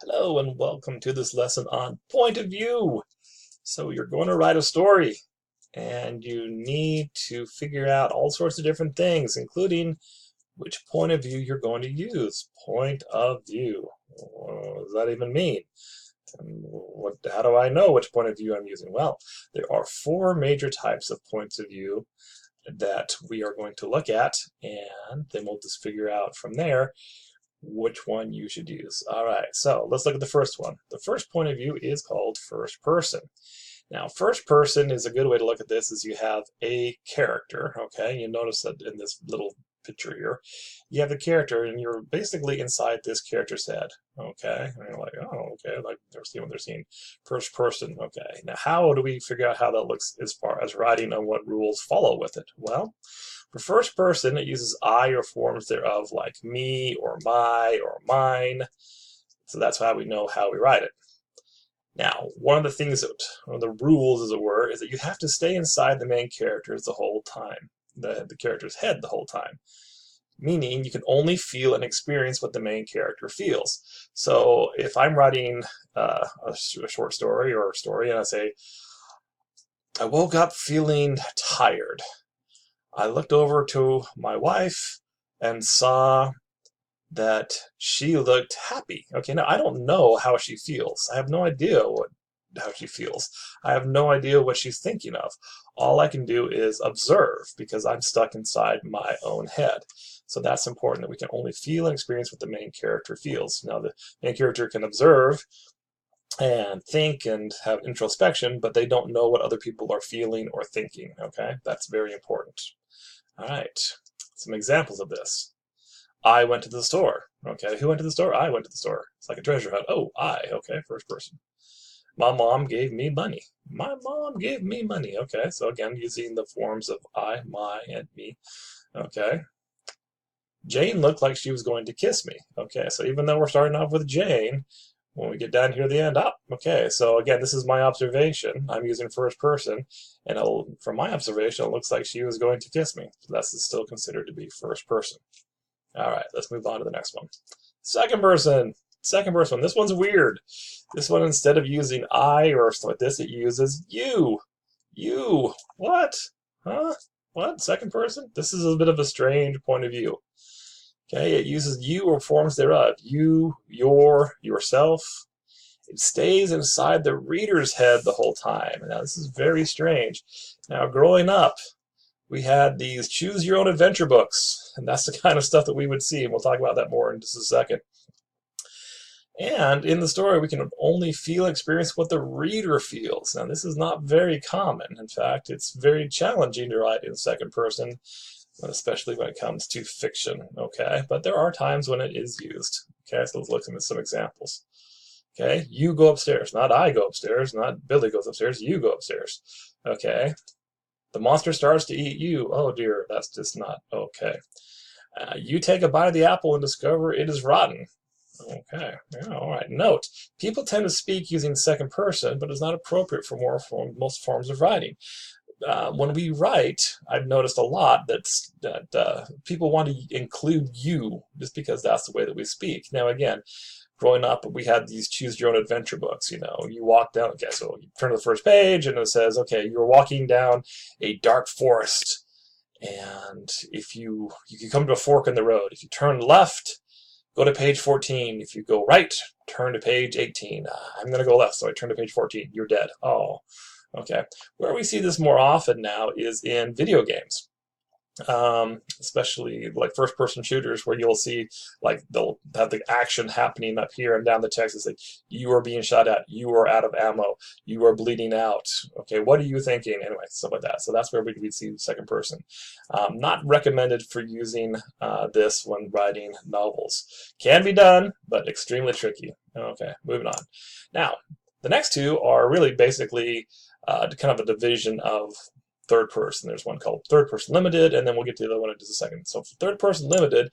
Hello and welcome to this lesson on point of view. So you're going to write a story and you need to figure out all sorts of different things, including which point of view you're going to use. Point of view. What does that even mean? And how do I know which point of view I'm using? Well, there are four major types of points of view that we are going to look at, and then we'll just figure out from there which one you should use. All right, so let's look at the first one. The first point of view is called first person. Now, first person is a good way to look at this is you have a character, okay? You notice that in this little picture here, you have the character and you're basically inside this character's head, okay? And you're like, oh, okay, like they're seeing what they're seeing. First person, okay. Now, how do we figure out how that looks as far as writing and what rules follow with it? Well, for first person, it uses I or forms thereof like me or my or mine. So that's how we know how we write it. Now, one of the things that, one of the rules, as it were, is that you have to stay inside the main characters the whole time, the character's head the whole time. Meaning you can only feel and experience what the main character feels. So if I'm writing a short story or a story and I say, I woke up feeling tired. I looked over to my wife and saw that she looked happy. Okay, now I don't know how she feels. I have no idea how she feels. I have no idea what she's thinking of. All I can do is observe because I'm stuck inside my own head. So that's important that we can only feel and experience what the main character feels. Now the main character can observe and think and have introspection, but they don't know what other people are feeling or thinking. Okay, that's very important. All right, some examples of this. I went to the store. Okay, who went to the store? I went to the store. It's like a treasure hunt. Oh, I. Okay, first person. My mom gave me money. My mom gave me money. Okay, so again, using the forms of I, my, and me. Okay. Jane looked like she was going to kiss me. Okay, so even though we're starting off with Jane, when we get down here at the end, okay, so again, this is my observation. I'm using first person, and from my observation, it looks like she was going to kiss me. So that's still considered to be first person. All right, let's move on to the next one. Second person. Second person. This one's weird. This one, instead of using I or something like this, it uses you. You. What? Huh? What? Second person? This is a bit of a strange point of view. Okay, it uses you or forms thereof. You, your, yourself. It stays inside the reader's head the whole time. Now, this is very strange. Now, growing up, we had these choose your own adventure books, and that's the kind of stuff that we would see, and we'll talk about that more in just a second. And in the story, we can only feel and experience what the reader feels. Now, this is not very common. In fact, it's very challenging to write in second person, especially when it comes to fiction, okay? But there are times when it is used. Okay, so let's look at some examples. Okay, you go upstairs, not I go upstairs, not Billy goes upstairs, you go upstairs. Okay, the monster starts to eat you. Oh dear, that's just not okay. You take a bite of the apple and discover it is rotten. Okay, yeah, all right. Note, people tend to speak using second person, but it's not appropriate for most forms of writing. When we write, I've noticed a lot that people want to include you just because that's the way that we speak. Now, again, growing up, we had these choose your own adventure books. You know, you walk down, okay, so you turn to the first page and it says, okay, you're walking down a dark forest. And if you can come to a fork in the road. If you turn left, go to page 14. If you go right, turn to page 18. I'm going to go left, so I turn to page 14. You're dead. Oh, okay. Where we see this more often now is in video games. Especially like first-person shooters where you'll see like they'll have the action happening up here and down the text. It's like you are being shot at, you are out of ammo, you are bleeding out. Okay, what are you thinking? Anyway, stuff like that. So that's where we see second person. Not recommended for using this when writing novels. Can be done, but extremely tricky. Okay, moving on. Now, the next two are really basically kind of a division of third person. There's one called third person limited, and then we'll get to the other one in just a second. So for third person limited,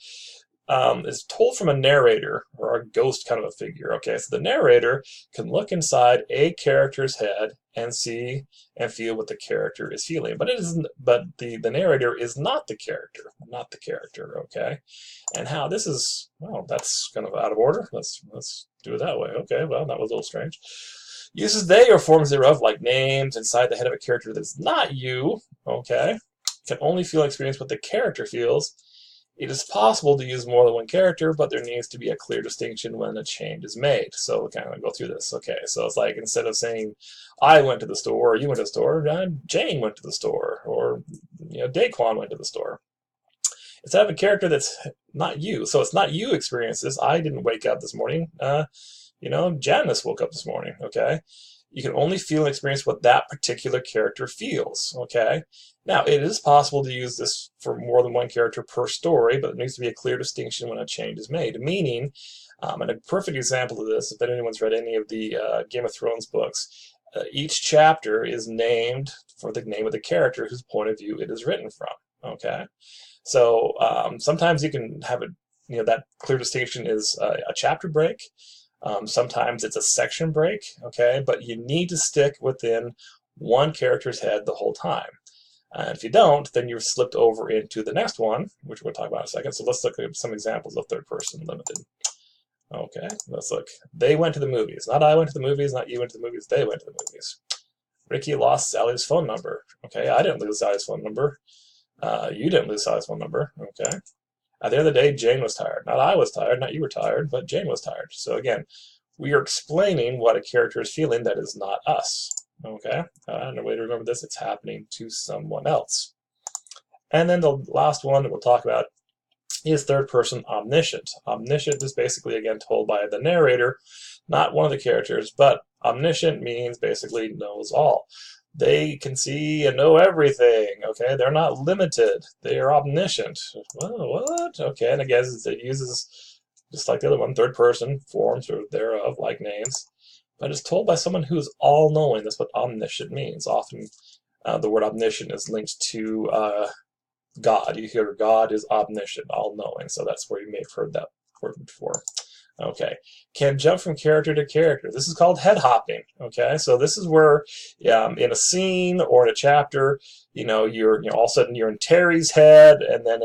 is told from a narrator or a ghost kind of a figure. Okay, so the narrator can look inside a character's head and see and feel what the character is feeling, but it isn't. But the narrator is not the character, Okay, and how this is, well, that's kind of out of order. Let's do it that way. Okay, well, that was a little strange. Uses they or forms thereof, like names, inside the head of a character that's not you. Okay, can only feel and experience what the character feels. It is possible to use more than one character, but there needs to be a clear distinction when a change is made. So we'll kind of go through this. Okay, so it's like instead of saying I went to the store, or you went to the store, Jane went to the store, or Daquan went to the store. Instead of a character that's not you, so it's not you experience this. I didn't wake up this morning. Janice woke up this morning. Okay, you can only feel and experience what that particular character feels. Okay. Now, it is possible to use this for more than one character per story, but there needs to be a clear distinction when a change is made. Meaning, and a perfect example of this, if anyone's read any of the Game of Thrones books, each chapter is named for the name of the character whose point of view it is written from. Okay, so sometimes you can have that clear distinction is a chapter break. Sometimes it's a section break. Okay, but you need to stick within one character's head the whole time. And if you don't, then you're slipped over into the next one, which we'll talk about in a second. So let's look at some examples of third person limited. Okay, let's look. They went to the movies. Not I went to the movies, not you went to the movies, they went to the movies. Ricky lost Sally's phone number. Okay, I didn't lose Sally's phone number. You didn't lose Sally's phone number. Okay. At the end of the day, Jane was tired. Not I was tired, not you were tired, but Jane was tired. So again, we are explaining what a character is feeling that is not us. Okay, and a way to remember this, it's happening to someone else. And then the last one that we'll talk about is third person omniscient. Omniscient is basically, again, told by the narrator, not one of the characters, but omniscient means basically knows all. They can see and know everything. Okay, they're not limited. They are omniscient. Well, what? Okay, and again, it uses, just like the other one, third person forms or thereof, like names. But it's told by someone who is all-knowing. That's what omniscient means. Often the word omniscient is linked to God. You hear God is omniscient, all-knowing. So that's where you may have heard that word before. Okay. Can jump from character to character. This is called head hopping. Okay. So this is where in a scene or in a chapter, you're all of a sudden you're in Terry's head, and then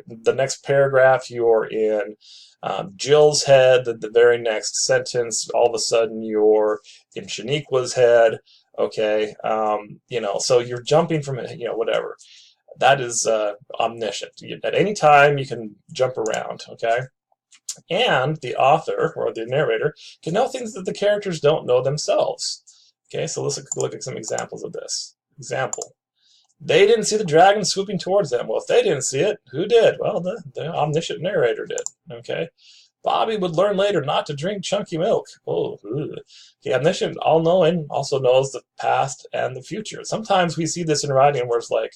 the next paragraph you're in Jill's head. The very next sentence, all of a sudden you're in Shaniqua's head. Okay. So you're jumping from whatever. That is omniscient. At any time you can jump around. Okay. And the author or the narrator can know things that the characters don't know themselves. Okay, so let's look at some examples of this. Example: they didn't see the dragon swooping towards them. Well, if they didn't see it, who did? Well, the omniscient narrator did. Okay, Bobby would learn later not to drink chunky milk. Oh, okay, omniscient, all-knowing, also knows the past and the future. Sometimes we see this in writing where it's like,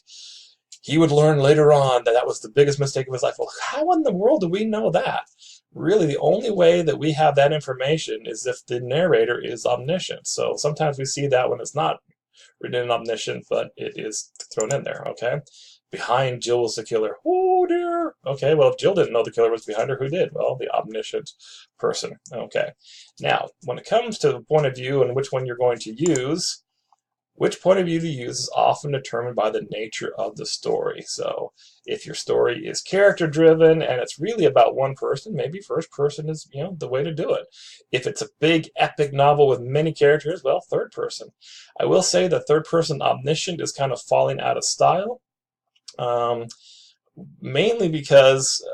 he would learn later on that was the biggest mistake of his life. Well, how in the world do we know that? Really, the only way that we have that information is if the narrator is omniscient. So sometimes we see that when it's not written in omniscient, but it is thrown in there, okay? Behind Jill was the killer. Oh, dear. Okay, well, if Jill didn't know the killer was behind her, who did? Well, the omniscient person. Okay. Now, when it comes to the point of view and which one you're going to use, which point of view to use is often determined by the nature of the story. So if your story is character-driven and it's really about one person, maybe first person is the way to do it. If it's a big epic novel with many characters, well, third person. I will say that third person omniscient is kind of falling out of style, mainly because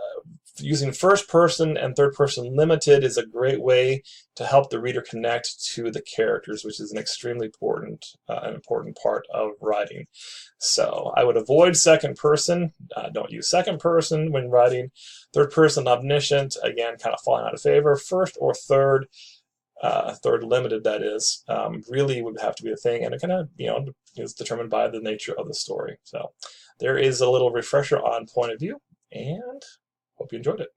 using first person and third person limited is a great way to help the reader connect to the characters, which is an extremely important part of writing. So I would avoid second person. Don't use second person when writing. Third person omniscient, again, kind of falling out of favor. First or third limited, that is, really would have to be a thing, and it kind of is determined by the nature of the story. So there is a little refresher on point of view, and hope you enjoyed it.